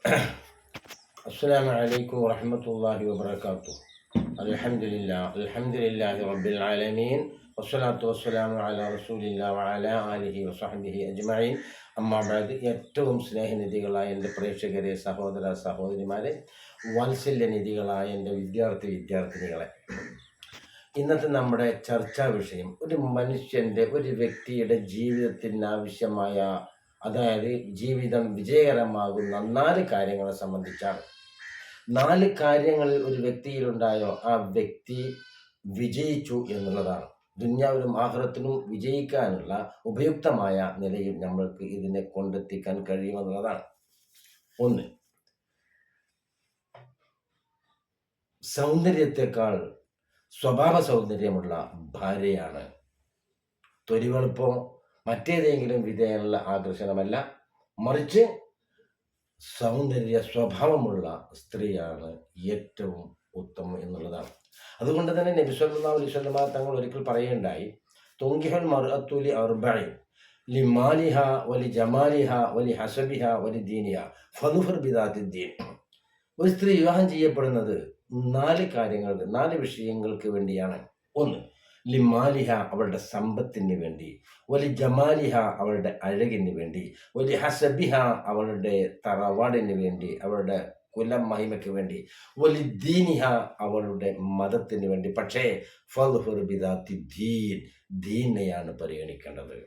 السلام عليكم ورحمة الله وبركاته. الحمد لله رب العالمين والصلاة والسلام على رسول الله وعلى آله وصحبه أجمعين. أما بعد, ഏറ്റവും സ്നേഹനിധികളായ എൻ്റെ പ്രേക്ഷകരെ, സഹോദര സഹോദരിമാരെ, വാത്സല്യനിധികളായ എൻ്റെ വിദ്യാർത്ഥിനികളെ, ഇന്നത്തെ നമ്മുടെ ചർച്ചാ വിഷയം ഒരു വ്യക്തിയുടെ ജീവിതത്തിന് ആവശ്യമായ, അതായത് ജീവിതം വിജയകരമാകുന്ന 4 കാര്യങ്ങളെ സംബന്ധിച്ചാണ്. 4 കാര്യങ്ങളിൽ ഒരു വ്യക്തിയിലുണ്ടായോ ആ വ്യക്തി വിജയിച്ചു എന്നുള്ളതാണ്. ദുന്യാവിലും ആഖിറത്തിലും വിജയിക്കാനുള്ള ഉപയുക്തമായ നിലയിൽ നമ്മൾക്ക് ഇതിനെ കൊണ്ടെത്തിക്കാൻ കഴിയുമെന്നുള്ളതാണ്. 1, സൗന്ദര്യത്തെക്കാൾ സ്വഭാവ സൗന്ദര്യമുള്ള ഭാര്യയാണ്. തൊലിവെളുപ്പോ മറ്റേതെങ്കിലും വിധേയമുള്ള ആകർഷണമല്ല, മറിച്ച് സൗന്ദര്യ സ്വഭാവമുള്ള സ്ത്രീയാണ് ഏറ്റവും ഉത്തമം എന്നുള്ളതാണ്. അതുകൊണ്ട് തന്നെ നബി സല്ലല്ലാഹു അലൈഹി വസല്ലം തങ്ങൾ ഒരിക്കൽ പറയുകയുണ്ടായി, തുങ്കിഹൽ മർഅത്തു ലി അർബഇൻ ലിമാലിഹ വലി ജമാലിഹ വലി ഹസബിഹ വലി ദീനിഹ ഫദ്ഫർ ബിദാത്തിദ്ദീൻ. ഒരു സ്ത്രീ വിവാഹം ചെയ്യപ്പെടുന്നത് 4 വിഷയങ്ങൾക്ക് വേണ്ടിയാണ്. 1, ലിമാലിഹ, അവളുടെ സമ്പത്തിന് വേണ്ടി, വലി ജമാലിഹ, അവളുടെ അഴകിന് വേണ്ടി, വലി ഹസബിഹ, അവളുടെ തറവാടിന് വേണ്ടി, അവളുടെ കുലം മഹിമയ്ക്ക് വേണ്ടി, വലി ദീനിഹ, അവളുടെ മതത്തിന് വേണ്ടി. പക്ഷേ ഫദ്ഫർ ബിദാത്തി ദീൻ, ദീനെയാണ് പരിഗണിക്കേണ്ടത്.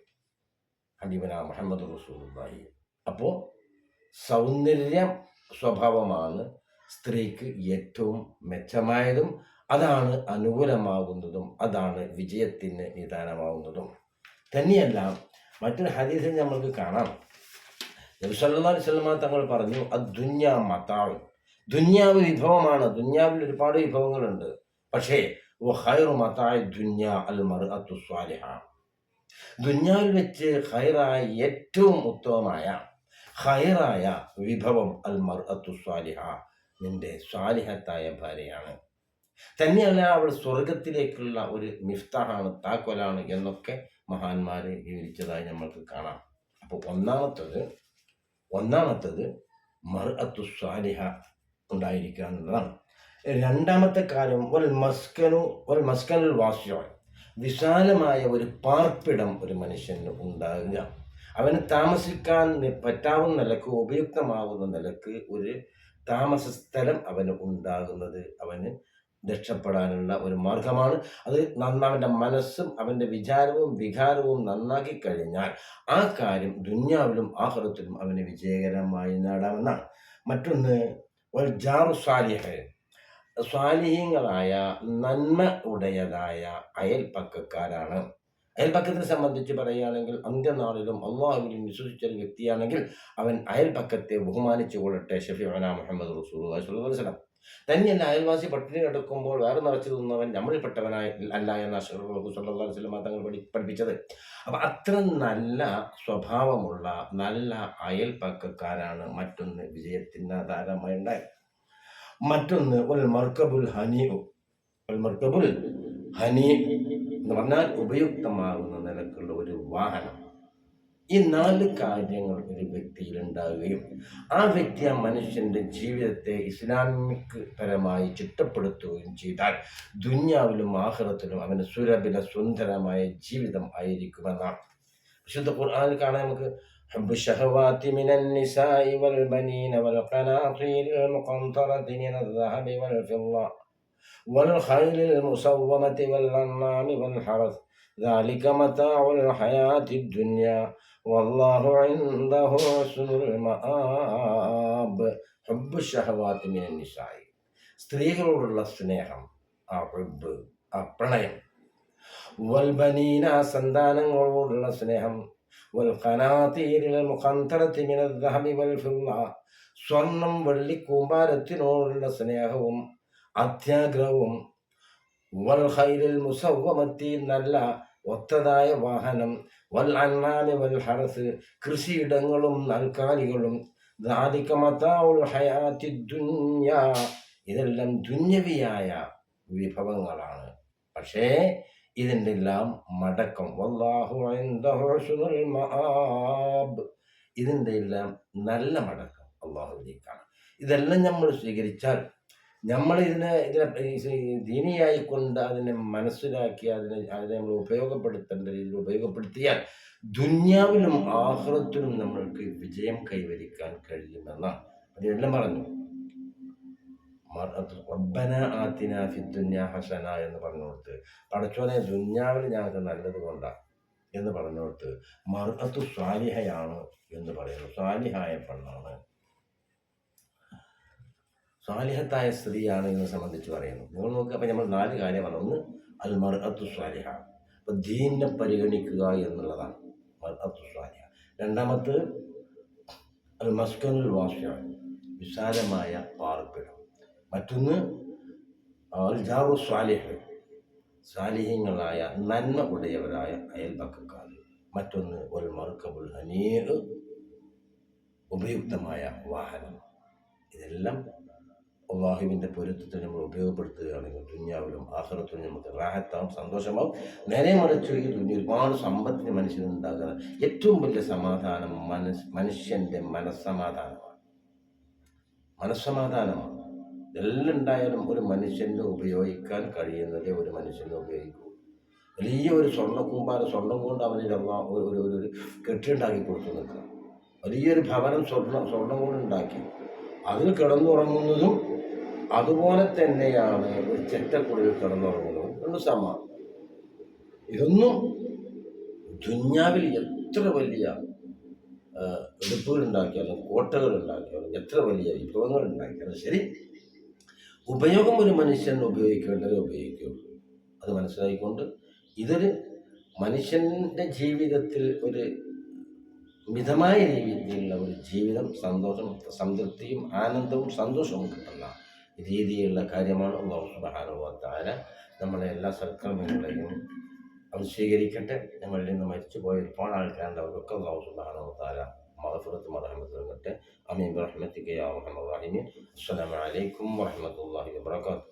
ഹബീബന മുഹമ്മദ് റസൂലുള്ളാഹി. അപ്പോൾ സൗന്ദര്യ സ്വഭാവമാണ് സ്ത്രീക്ക് ഏറ്റവും മെച്ചമായതും അതാണ് അനുകൂലമാകുന്നതും അതാണ് വിജയത്തിന് നിദാനമാകുന്നതും. തന്നെയല്ല, മറ്റൊരു ഹദീസിൽ നമ്മൾക്ക് കാണാം, നബി സല്ലല്ലാഹു അലൈഹി വസല്ലം തങ്ങൾ പറഞ്ഞു, അദ്ദുന്യാ മതാഉ, ദുന്യാവ് വിഭവമാണ്. ദുന്യാവിൽ ഒരുപാട് വിഭവങ്ങളുണ്ട്. പക്ഷേ വഖൈറു മതാഇ ദുന്യാ അൽ മർഅത്തു സ്വാലിഹ, ദുന്യാവിൽ വെച്ച് ഖൈറായ, ഏറ്റവും ഉത്തമമായ ഖൈറായ വിഭവം അൽ മർഅത്തു സ്വാലിഹ, നിന്റെ സ്വാലിഹത്തായ ഭാര്യയാണ്. തന്നെയല്ല, അവൾ സ്വർഗത്തിലേക്കുള്ള ഒരു മിഫ്താഹാണ്, താക്കോലാണ് എന്നൊക്കെ മഹാന്മാർ വിവരിച്ചതായി നമ്മൾക്ക് കാണാം. അപ്പോൾ ഒന്നാമത്തത് മർഅത്തു സ്വാലിഹ ഉണ്ടായിരിക്കുക എന്നുള്ളതാണ്. രണ്ടാമത്തെ കാര്യം വൽ മസ്കനുൽ വാസിഅ, വിശാലമായ ഒരു പാർപ്പിടം ഒരു മനുഷ്യന് ഉണ്ടാകുക. അവന് താമസിക്കാൻ പറ്റാവുന്ന നിലക്ക്, ഉപയുക്തമാകുന്ന നിലക്ക് ഒരു താമസ സ്ഥലം അവന് ഉണ്ടാകുന്നത് അവന് രക്ഷപ്പെടാനുള്ള ഒരു മാർഗമാണ്. അത് അവൻ്റെ മനസ്സും അവൻ്റെ വിചാരവും വികാരവും നന്നാക്കി കഴിഞ്ഞാൽ ആ കാര്യം ദുന്യാവിലും ആഖിറത്തിലും അവന് വിജയകരമായി നേടാമെന്നാണ്. മറ്റൊന്ന് വൽ ജാറു സാലിഹ്, സ്വാലിഹീങ്ങളായ നന്മ ഉടയതായ അയൽപ്പക്കക്കാരാണ്. അയൽപ്പക്കത്തിനെ സംബന്ധിച്ച് പറയുകയാണെങ്കിൽ, അന്ത്യനാളിലും അള്ളാഹുവിലും വിശ്വസിച്ച ഒരു വ്യക്തിയാണെങ്കിൽ അവൻ അയൽപ്പക്കത്തെ ബഹുമാനിച്ചു കൊള്ളട്ടെ. ഷഫീഉനാ മുഹമ്മദ് റസൂലുള്ളാഹി സ്വല്ലല്ലാഹു അലൈഹി വസല്ലം. തന്നെയല്ല, അയൽവാസി പട്ടിണി കിടക്കുമ്പോൾ വേറെ നിറച്ചു തിന്നവൻ നമ്മളിൽപ്പെട്ടവനായി അല്ല എന്ന റസൂലുള്ളാഹി സ്വല്ലല്ലാഹു അലൈഹി വസല്ലം തങ്ങൾ പഠിപ്പിച്ചത്. അപ്പം അത്ര നല്ല സ്വഭാവമുള്ള നല്ല അയൽപ്പക്കക്കാരാണ് മറ്റൊന്ന് വിജയത്തിന് ആധാരമായി ഉണ്ടായത്. മറ്റൊന്ന് വൽ മർക്കബുൽ ഹനീഉ എന്ന് പറഞ്ഞാൽ ഉപയുക്തമാകുന്ന നിലക്കുള്ള ഒരു വാഹനം. ഈ 4 കാര്യങ്ങൾ ഒരു വ്യക്തിയിൽ ഉണ്ടാവുകയും ആ വ്യക്തി ആ മനുഷ്യന്റെ ജീവിതത്തെ ഇസ്ലാമിക് പരമായി ചിട്ടപ്പെടുത്തുകയും ചെയ്താൽ ദുന്യാവിലും ആഖിറത്തിലും അവന് സുരഭില സുന്ദരമായ ജീവിതം ആയിരിക്കുമെന്നാണ്. വിശുദ്ധ ഖുർആനിൽ കാണാൻ നമുക്ക്, ഹബ്ബു ശഹവാതി മിനൻ നിസാഇ വൽ ബനീന വൽ ഖനാതീരിൽ മുഖന്തറതി മിനൽ ദഹബി വൽ ഫിദ്ദ വൽ ഖൈലിൽ മുസവ്വമതി വൽ അൻആമി വൽ ഹറസ് ذلك متاع الحياة الدنيا والله عنده حسن المآب. ഹബ്ബു ശഹവാതി മിനൻ നിസാഇ, സ്ത്രീകളോടുള്ള സ്നേഹം, ആ ഹബ്ബ്, ആ പ്രണയം. വൽ ബനീന, സന്താനങ്ങളോടുള്ള സ്നേഹം. വൽ ഖനാതീരിൽ മുഖന്തറതി മിനൽ ദഹബി വൽ ഫിദ്ദ, സ്വർണം വെള്ളി കൂമ്പാരത്തിനോടുള്ള സ്നേഹവും അത്യാഗ്രഹവും. വൽ ഖൈലിൽ മുസവ്വമത്തി, നല്ല ഒത്തതായ വാഹനം. വൽ അൻആമി വൽ ഹറസ്, കൃഷിയിടങ്ങളും നാൽക്കാലികളും. ദാലിക മതാഉൽ ഹയാത്തി ദുനിയ, ഇതെല്ലാം ദുന്യവിയായ വിഭവങ്ങളാണ്. പക്ഷേ ഇതിൻ്റെ എല്ലാം മടക്കം വല്ലാഹു ഇൻദഹു ഹുസ്നുൽ മആബ്, ഇതിൻ്റെ എല്ലാം നല്ല മടക്കം അള്ളാഹുവിലേക്കാണ്. ഇതെല്ലാം നമ്മൾ സ്വീകരിച്ചാൽ നമ്മൾ ദീനിയായി കൊണ്ട് അതിനെ മനസ്സിലാക്കി അതിനെ നമ്മൾ ഉപയോഗപ്പെടുത്തേണ്ട രീതിയിൽ ഉപയോഗപ്പെടുത്തിയാൽ ദുന്യാവിലും ആഖിറത്തിലും നമ്മൾക്ക് വിജയം കൈവരിക്കാൻ കഴിയുമെന്നാണ്. അതെല്ലാം പറഞ്ഞു. റബ്ബന ആതിന ഫിദ്ദുന്യ ഹസന എന്ന് പറഞ്ഞുകൊടുത്ത്, പടച്ചോനെ ദുന്യാവിൽ ഞങ്ങൾക്ക് നല്ലത് കൊണ്ടാണ് എന്ന് പറഞ്ഞുകൊടുത്ത്, മർഅത്തു സ്വാലിഹയാണ് എന്ന് പറയുന്നു. സ്വാലിഹായ പെണ്ണാണ്, സ്വാലിഹത്തായ സ്ത്രീയാണ് എന്ന് സംബന്ധിച്ച് പറയുന്നു. നിങ്ങൾ നോക്കുക, അപ്പം നമ്മൾ 4 കാര്യമാണ്. ഒന്ന് അൽ മർഅത്തു സ്വാലിഹ, അപ്പം ദീനിനെ പരിഗണിക്കുക എന്നുള്ളതാണ് മർഅത്തു സ്വാലിഹ. രണ്ടാമത് അൽ മസ്കനുൽ വാസിഅ, വിശാലമായ പാർപ്പിടം. മറ്റൊന്ന് അൽ ജാറു സ്വാലിഹ്, സ്വാലിഹ്യങ്ങളായ നന്മ ഉടയവരായ അയൽപക്കക്കാർ. മറ്റൊന്ന് ഒരു മർക്കബുൽ ഹനീർ, ഉപയുക്തമായ വാഹനം. ഇതെല്ലാം അള്ളാഹുവിൻ്റെ പൊരുത്തത്തിന് നമ്മൾ ഉപയോഗപ്പെടുത്തുകയാണെങ്കിൽ ദുന്യാവിലും ആഖിറത്തിലും നമുക്ക് റാഹത്താവും, സന്തോഷമാവും. നേരെ മറിച്ച് ഈ ഒരുപാട് സമ്പത്തിന് മനുഷ്യനുണ്ടാകുന്ന ഏറ്റവും വലിയ സമാധാനം മനുഷ്യൻ്റെ മനസ്സമാധാനമാണ്. എല്ലാം ഉണ്ടായാലും ഒരു മനുഷ്യന് ഉപയോഗിക്കാൻ കഴിയുന്നതേ ഒരു മനുഷ്യന് ഉപയോഗിക്കൂ. വലിയ ഒരു സ്വർണ്ണം കൊണ്ട് അവന് ഒരു കെട്ടിയുണ്ടാക്കി കൊടുത്തു നിൽക്കുക. വലിയൊരു ഭവനം സ്വർണ്ണം കൊണ്ട് ഉണ്ടാക്കി അതിൽ കിടന്നുറങ്ങുന്നതും അതുപോലെ തന്നെയാണ് ഒരു ചെറ്റക്കുള്ളിൽ കിടന്നുറങ്ങുന്നതും രണ്ട് സമാനം. ഇതൊന്നും ദുന്യാവിൽ എത്ര വലിയ എടുപ്പുകൾ ഉണ്ടാക്കിയാലും കോട്ടകൾ ഉണ്ടാക്കിയാലും എത്ര വലിയ വിഭവങ്ങൾ ഉണ്ടാക്കിയാലും ശരി, ഉപയോഗം ഒരു മനുഷ്യൻ ഉപയോഗിക്കേണ്ടത് ഉപയോഗിക്കുകയുള്ളൂ. അത് മനസ്സിലാക്കിക്കൊണ്ട് ഇതൊരു മനുഷ്യൻ്റെ ജീവിതത്തിൽ ഒരു മിതമായ രീതിയിലുള്ള ഒരു ജീവിതം, സന്തോഷം, സംതൃപ്തിയും ആനന്ദവും സന്തോഷവും കിട്ടുന്ന രീതിയിലുള്ള കാര്യമാണ്. അല്ലാഹു സുബ്ഹാനഹു വ തആല നമ്മളെ എല്ലാ സൽക്കർമ്മങ്ങളെയും അവൻ സ്വീകരിക്കട്ടെ. നമ്മളിൽ നിന്ന് മരിച്ചുപോയ ഒരുപാട് ആൾക്കാരുണ്ട്. അവർക്കൊക്കെ അല്ലാഹു സുബ്ഹാനഹു വ തആല മഗ്ഫിറത്തും റഹ്മത്തും നൽകട്ടെ. ആമീൻ ബിറഹ്മതിക യാ അർഹമർ റഹീമീൻ. അസ്സലാമു അലൈക്കും വറഹ്മത്തുള്ളാഹി വബറകാതുഹു.